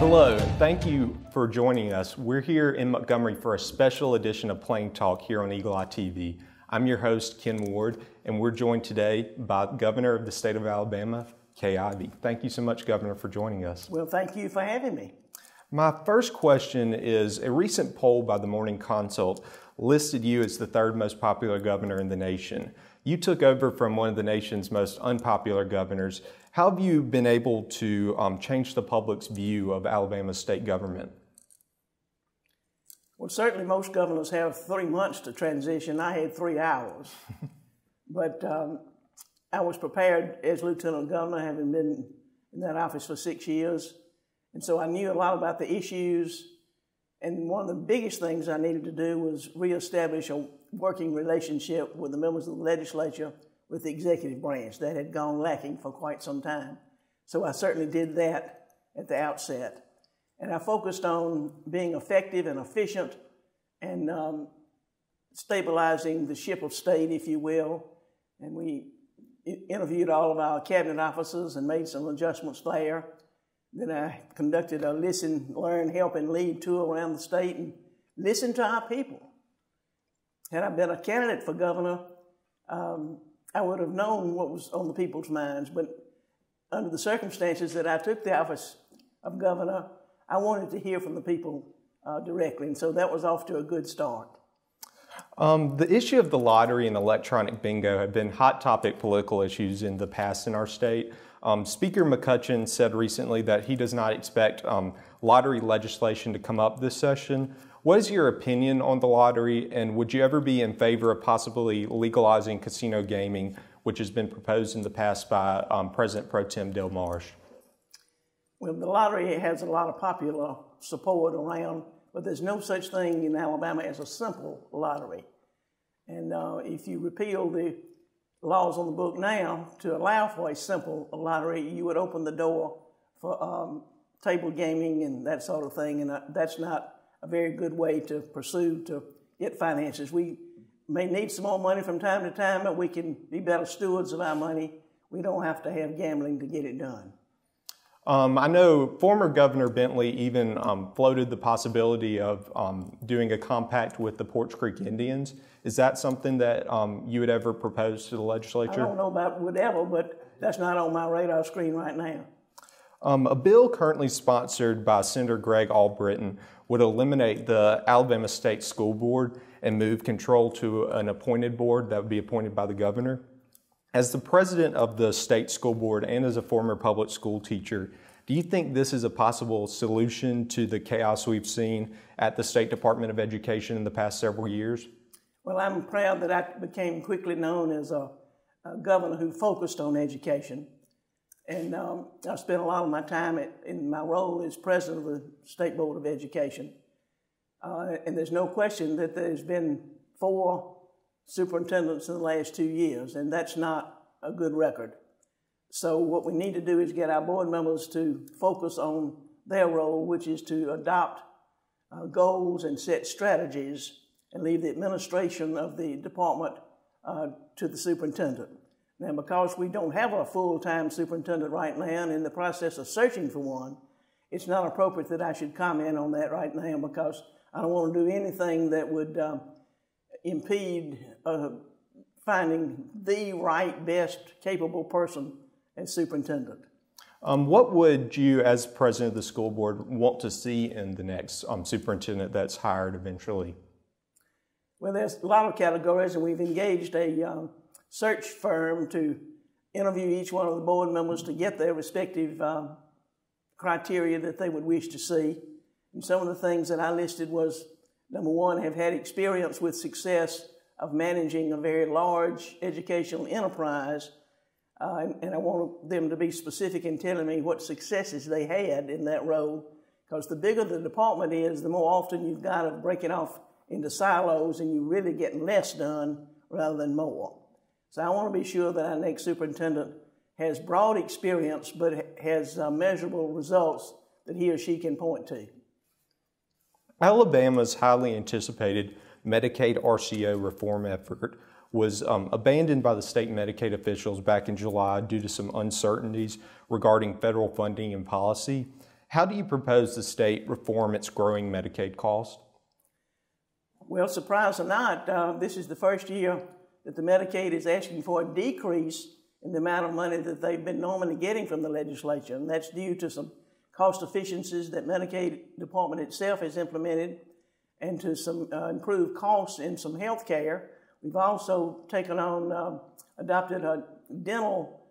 Hello, and thank you for joining us. We're here in Montgomery for a special edition of Plain Talk here on Eagle Eye TV. I'm your host, Ken Ward, and we're joined today by Governor of the state of Alabama, Kay Ivey. Thank you so much, Governor, for joining us. Well, thank you for having me. My first question is, a recent poll by the Morning Consult listed you as the third most popular governor in the nation. You took over from one of the nation's most unpopular governors. How have you been able to change the public's view of Alabama's state government? Well, certainly most governors have 3 months to transition. I had 3 hours. But I was prepared as lieutenant governor, having been in that office for 6 years. And so I knew a lot about the issues. And one of the biggest things I needed to do was reestablish a working relationship with the members of the legislature with the executive branch. That had gone lacking for quite some time. So I certainly did that at the outset. And I focused on being effective and efficient and stabilizing the ship of state, if you will. And we interviewed all of our cabinet officers and made some adjustments there. Then I conducted a listen, learn, help, and lead tour around the state and listened to our people. Had I been a candidate for governor, I would have known what was on the people's minds. But under the circumstances that I took the office of governor, I wanted to hear from the people directly. And so that was off to a good start. The issue of the lottery and electronic bingo have been hot topic political issues in the past in our state. Speaker McCutcheon said recently that he does not expect lottery legislation to come up this session. What is your opinion on the lottery, and would you ever be in favor of possibly legalizing casino gaming, which has been proposed in the past by President Pro Tem Del Marsh? Well, the lottery has a lot of popular support around, but there's no such thing in Alabama as a simple lottery. And if you repeal the laws on the book now to allow for a simple lottery, you would open the door for table gaming and that sort of thing, and that's not a very good way to pursue to get finances. We may need some more money from time to time, but we can be better stewards of our money. We don't have to have gambling to get it done. I know former Governor Bentley even floated the possibility of doing a compact with the Porch Creek Indians. Is that something that you would ever propose to the legislature? I don't know about would ever, but that's not on my radar screen right now. A bill currently sponsored by Senator Greg Albritton would eliminate the Alabama State School Board and move control to an appointed board that would be appointed by the governor. As the president of the state school board and as a former public school teacher, do you think this is a possible solution to the chaos we've seen at the State Department of Education in the past several years? Well, I'm proud that I became quickly known as a governor who focused on education. And I spent a lot of my time in my role as president of the State Board of Education. And there's no question that there's been 4 superintendents in the last 2 years, and that's not a good record. So what we need to do is get our board members to focus on their role, which is to adopt goals and set strategies and leave the administration of the department to the superintendent. Now, because we don't have a full-time superintendent right now and in the process of searching for one, it's not appropriate that I should comment on that right now because I don't want to do anything that would impede finding the right, best, capable person as superintendent. What would you, as president of the school board, want to see in the next superintendent that's hired eventually? Well, there's a lot of categories, and we've engaged a search firm to interview each one of the board members to get their respective criteria that they would wish to see. And some of the things that I listed was, number one, have had experience with success of managing a very large educational enterprise. And I want them to be specific in telling me what successes they had in that role. Because the bigger the department is, the more often you've got to break it off into silos and you're really getting less done rather than more. So I want to be sure that our next superintendent has broad experience but has measurable results that he or she can point to. Alabama's highly anticipated Medicaid RCO reform effort was abandoned by the state Medicaid officials back in July due to some uncertainties regarding federal funding and policy. How do you propose the state reform its growing Medicaid cost? Well, surprise or not, this is the first year that the Medicaid is asking for a decrease in the amount of money that they've been normally getting from the legislature, and that's due to some cost efficiencies that Medicaid department itself has implemented and to some improved costs in some health care. We've also adopted a dental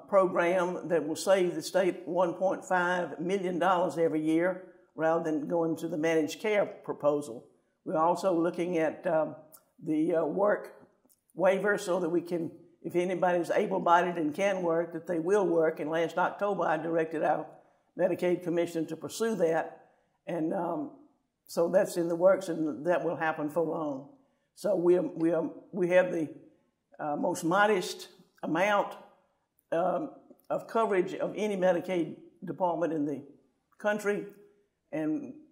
program that will save the state $1.5 million every year rather than going to the managed care proposal. We're also looking at the work waiver so that we can, if anybody's able-bodied and can work, that they will work. And last October, I directed our Medicaid Commission to pursue that. And so that's in the works, and that will happen for long. So we have the most modest amount of coverage of any Medicaid department in the country,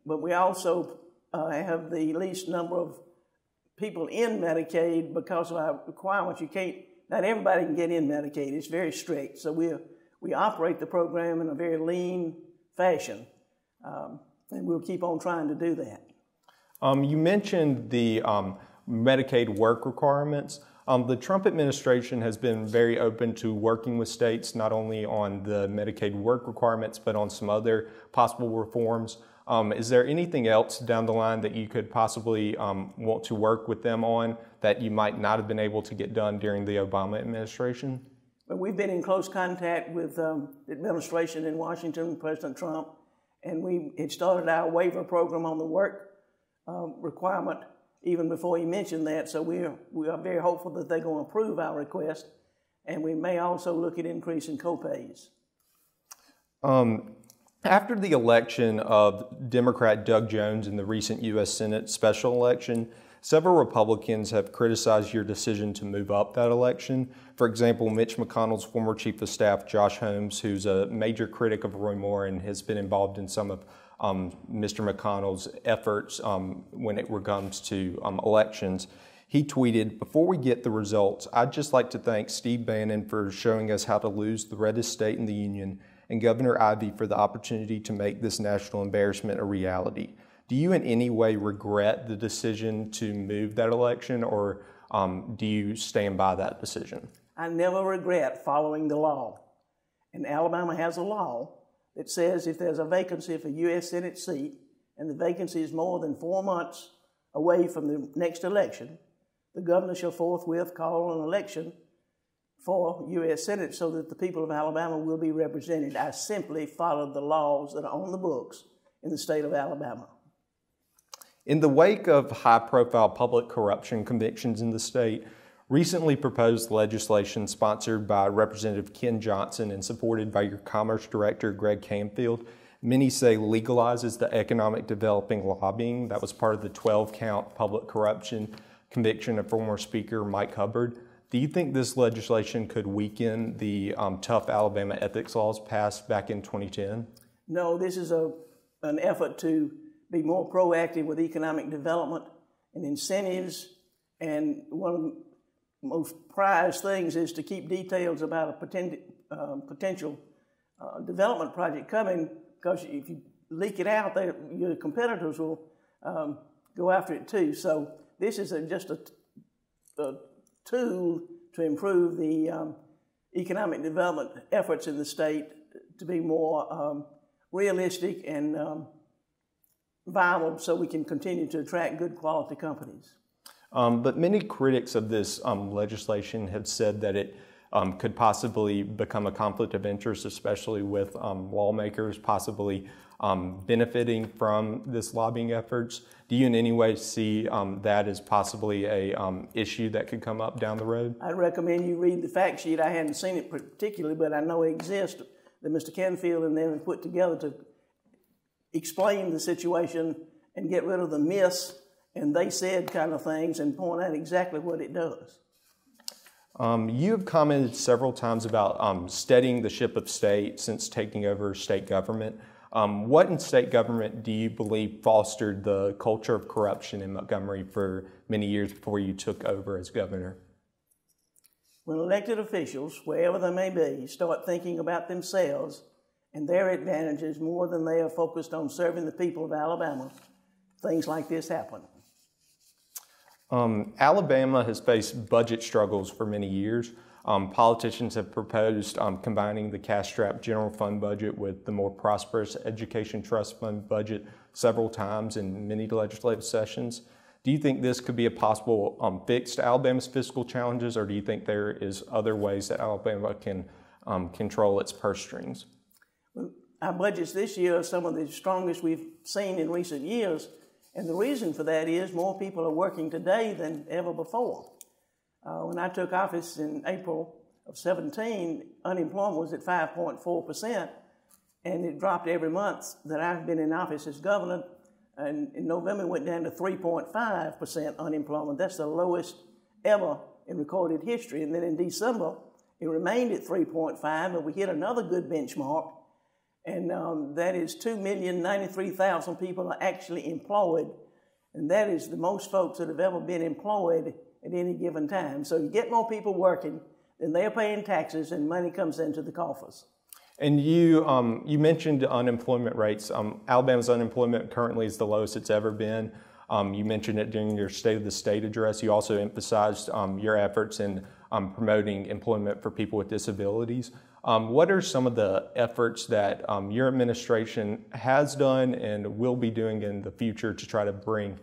but we also have the least number of people in Medicaid because of our requirements. Not everybody can get in Medicaid. It's very strict. So we operate the program in a very lean fashion, and we'll keep on trying to do that. You mentioned the Medicaid work requirements. The Trump administration has been very open to working with states, not only on the Medicaid work requirements, but on some other possible reforms. Is there anything else down the line that you could possibly want to work with them on that you might not have been able to get done during the Obama administration? Well, we've been in close contact with the administration in Washington, President Trump, and we had started our waiver program on the work requirement even before he mentioned that. So we are very hopeful that they're going to approve our request, and we may also look at increasing copays. After the election of Democrat Doug Jones in the recent U.S. Senate special election, several Republicans have criticized your decision to move up that election. For example, Mitch McConnell's former chief of staff, Josh Holmes, who's a major critic of Roy Moore and has been involved in some of Mr. McConnell's efforts when it comes to elections. He tweeted, "Before we get the results, I'd just like to thank Steve Bannon for showing us how to lose the reddest state in the union and Governor Ivey for the opportunity to make this national embarrassment a reality." Do you in any way regret the decision to move that election, or do you stand by that decision? I never regret following the law. And Alabama has a law that says if there's a vacancy for a U.S. Senate seat and the vacancy is more than 4 months away from the next election, the governor shall forthwith call an election for U.S. Senate so that the people of Alabama will be represented. I simply followed the laws that are on the books in the state of Alabama. In the wake of high-profile public corruption convictions in the state, recently proposed legislation sponsored by Representative Ken Johnson and supported by your Commerce Director, Greg Canfield, many say legalizes the economic developing lobbying that was part of the 12-count public corruption conviction of former Speaker Mike Hubbard. Do you think this legislation could weaken the tough Alabama ethics laws passed back in 2010? No, this is an effort to be more proactive with economic development and incentives, and one of the most prized things is to keep details about a potential development project coming, because if you leak it out, your competitors will go after it too. So this is just a tool to improve the economic development efforts in the state to be more realistic and viable, so we can continue to attract good quality companies. But many critics of this legislation have said that it could possibly become a conflict of interest, especially with lawmakers possibly benefiting from this lobbying efforts. Do you in any way see that as possibly a issue that could come up down the road? I'd recommend you read the fact sheet. I hadn't seen it particularly, but I know it exists, that Mr. Canfield and them have put together to explain the situation and get rid of the myths and they said kind of things and point out exactly what it does. You have commented several times about steadying the ship of state since taking over state government. What in state government do you believe fostered the culture of corruption in Montgomery for many years before you took over as governor? When elected officials, wherever they may be, start thinking about themselves and their advantages more than they are focused on serving the people of Alabama, things like this happen. Alabama has faced budget struggles for many years. Politicians have proposed combining the cash-strapped general fund budget with the more prosperous education trust fund budget several times in many legislative sessions. Do you think this could be a possible fix to Alabama's fiscal challenges, or do you think there is other ways that Alabama can control its purse strings? Well, our budgets this year are some of the strongest we've seen in recent years, and the reason for that is more people are working today than ever before. When I took office in April of 17, unemployment was at 5.4%, and it dropped every month that I've been in office as governor. And in November, it went down to 3.5% unemployment. That's the lowest ever in recorded history. And then in December, it remained at 3.5, but we hit another good benchmark, and that is 2,093,000 people are actually employed, and that is the most folks that have ever been employed at any given time. So you get more people working, then they're paying taxes, and money comes into the coffers. And you mentioned unemployment rates. Alabama's unemployment currently is the lowest it's ever been. You mentioned it during your State of the State address. You also emphasized your efforts in promoting employment for people with disabilities. What are some of the efforts that your administration has done and will be doing in the future to try to bring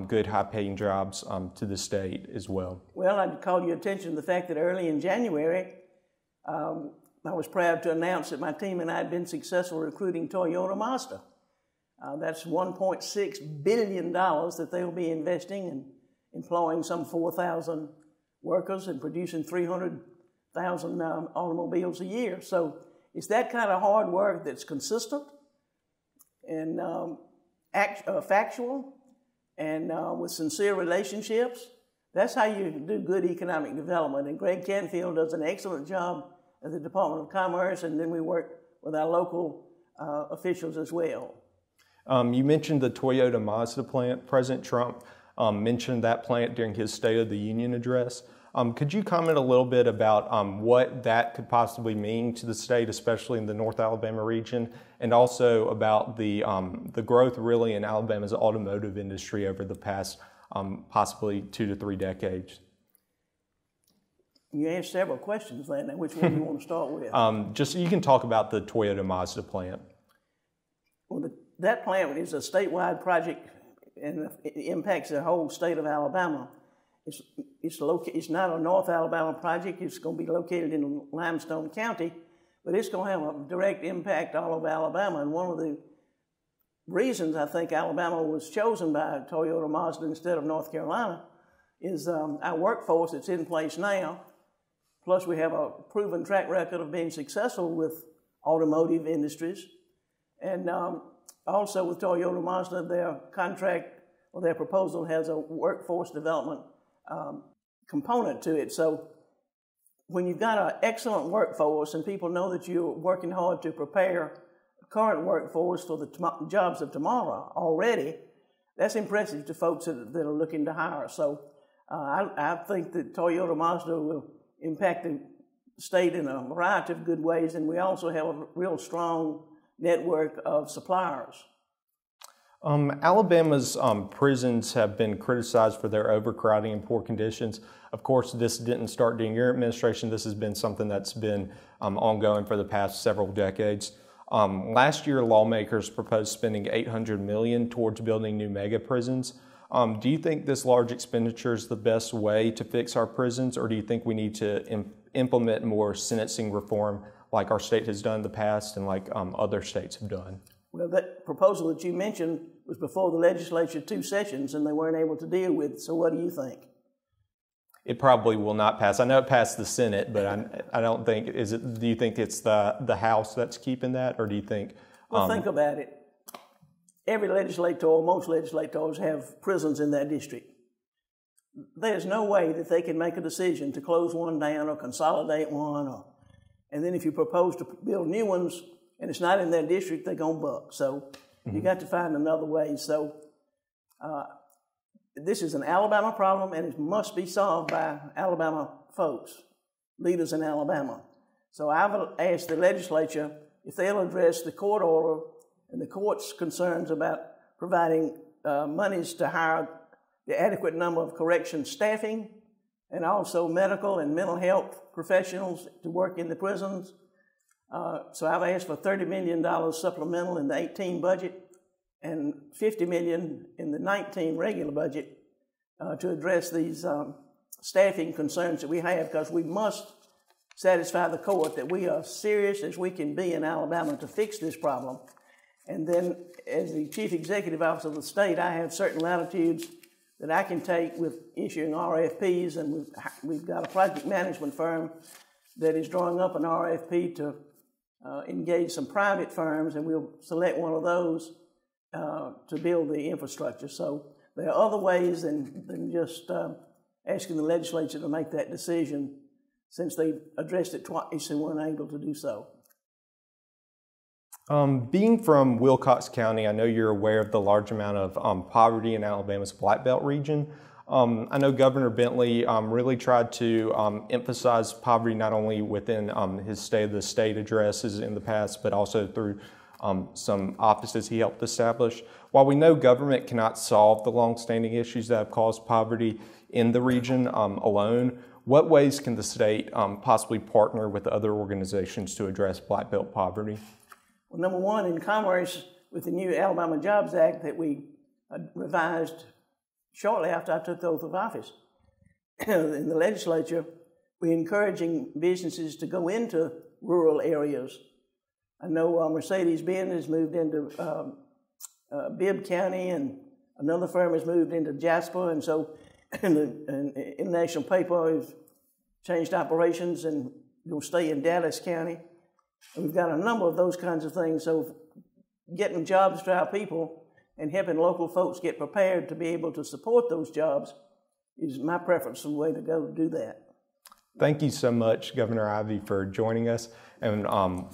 good, high-paying jobs to the state as well? Well, I'd call your attention to the fact that early in January, I was proud to announce that my team and I had been successful recruiting Toyota Mazda. That's $1.6 billion that they will be investing in, employing some 4,000 workers and producing 300,000 automobiles a year. So it's that kind of hard work that's consistent and factual and with sincere relationships. That's how you do good economic development. And Greg Canfield does an excellent job at the Department of Commerce, and then we work with our local officials as well. You mentioned the Toyota Mazda plant. President Trump mentioned that plant during his State of the Union address. Could you comment a little bit about what that could possibly mean to the state, especially in the North Alabama region, and also about the growth really in Alabama's automotive industry over the past possibly 2 to 3 decades? You asked several questions, Landon. Which one do you want to start with? Just you can talk about the Toyota Mazda plant. Well, that plant is a statewide project, and it impacts the whole state of Alabama. It's not a North Alabama project. It's going to be located in Limestone County, but it's going to have a direct impact all over Alabama. And one of the reasons I think Alabama was chosen by Toyota Mazda instead of North Carolina is our workforce that's in place now. Plus, we have a proven track record of being successful with automotive industries. And also with Toyota Mazda, their contract or their proposal has a workforce development component to it. So when you've got an excellent workforce and people know that you're working hard to prepare the current workforce for the jobs of tomorrow already, that's impressive to folks that are looking to hire. So I think that Toyota Mazda will impact the state in a variety of good ways, and we also have a real strong network of suppliers. Alabama's prisons have been criticized for their overcrowding and poor conditions. Of course, this didn't start during your administration. This has been something that's been ongoing for the past several decades. Last year, lawmakers proposed spending $800 million towards building new mega prisons. Do you think this large expenditure is the best way to fix our prisons, or do you think we need to implement more sentencing reform like our state has done in the past and like other states have done? Well, that proposal that you mentioned was before the legislature 2 sessions, and they weren't able to deal with it. So what do you think? It probably will not pass. I know it passed the Senate, but I don't think, do you think it's the House that's keeping that, or do you think? Well, think about it. Every legislator, or most legislators, have prisons in their district. There's no way that they can make a decision to close one down or consolidate one, and then if you propose to build new ones and it's not in their district, they're going to buck. So you got to find another way. So this is an Alabama problem, and it must be solved by Alabama folks, leaders in Alabama. So I've asked the legislature if they'll address the court order and the court's concerns about providing monies to hire the adequate number of correction staffing and also medical and mental health professionals to work in the prisons. So I've asked for $30 million supplemental in the 18 budget and $50 million in the 19 regular budget to address these staffing concerns that we have, because we must satisfy the court that we are serious as we can be in Alabama to fix this problem. And then as the chief executive officer of the state, I have certain latitudes that I can take with issuing RFPs, and we've got a project management firm that is drawing up an RFP to engage some private firms, and we'll select one of those to build the infrastructure. So there are other ways than just asking the legislature to make that decision, since they addressed it twice and weren't able to do so. Being from Wilcox County, I know you're aware of the large amount of poverty in Alabama's Black Belt region. I know Governor Bentley really tried to emphasize poverty not only within his State of the State addresses in the past, but also through some offices he helped establish. While we know government cannot solve the longstanding issues that have caused poverty in the region alone, what ways can the state possibly partner with other organizations to address Black Belt poverty? Well, number one, in commerce, with the new Alabama Jobs Act that we revised shortly after I took the oath of office in the legislature, we're encouraging businesses to go into rural areas. I know Mercedes-Benz has moved into Bibb County, and another firm has moved into Jasper, and so an international paper has changed operations and will stay in Dallas County. And we've got a number of those kinds of things. So getting jobs to our people and helping local folks get prepared to be able to support those jobs is my preference and way to go to do that. Thank you so much, Governor Ivey, for joining us. And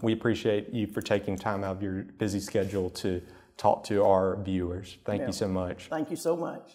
we appreciate you for taking time out of your busy schedule to talk to our viewers. Thank you so much. Thank you so much.